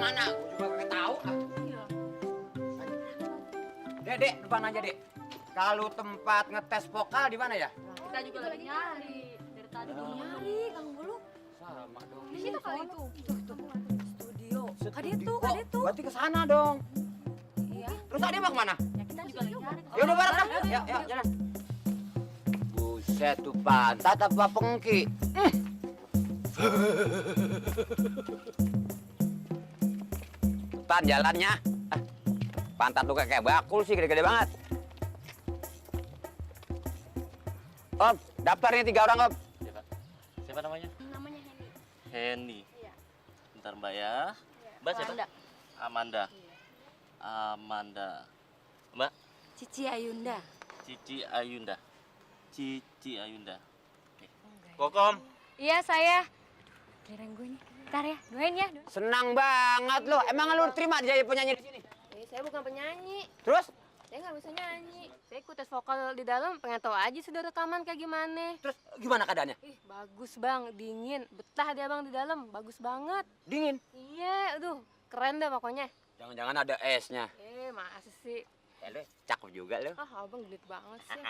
mana? Gue juga gak tahu. Iya. Dek, depan aja, Dek. Kalau tempat ngetes vokal di mana ya? Kita juga lagi nyari. Dari tadi udah nyari, Kang Bulu. Sama dong. Di situ kali itu. Studio. Kade tuh, Oh, kade tuh. berarti ke sana dong. Iya. Terus tadi mau kemana? Ya kita juga lagi nyari. Ya udah bareng dah. Ya, jalan. Buset tuh pantat apa pengki? Tan jalannya. Pantat lu kayak bakul sih, gede-gede banget. Om, daftarnya 3 orang, Om. Siapa? Siapa namanya? Namanya Henny. Henny. Iya. Bentar Mbak ya. Mbak siapa? Amanda. Amanda. Amanda. Mbak Cici Ayunda. Cici Ayunda. Cici Ayunda. Kokom. Iya, saya. Giliran gue nih. Bentar ya, doain ya. Senang banget lo. Emang lu terima jadi penyanyi di sini? Saya bukan penyanyi, Terus? saya nggak bisa nyanyi. Saya ikut tes vokal di dalam, pengen tahu aja sudah rekaman kayak gimana. Terus gimana keadaannya? Ih, bagus bang, dingin, betah dia bang di dalam, bagus banget. Dingin. Iya, aduh, keren dah pokoknya. Jangan-jangan ada esnya. Masa sih? Lu cakep juga lu. Ah, abang gelit banget sih.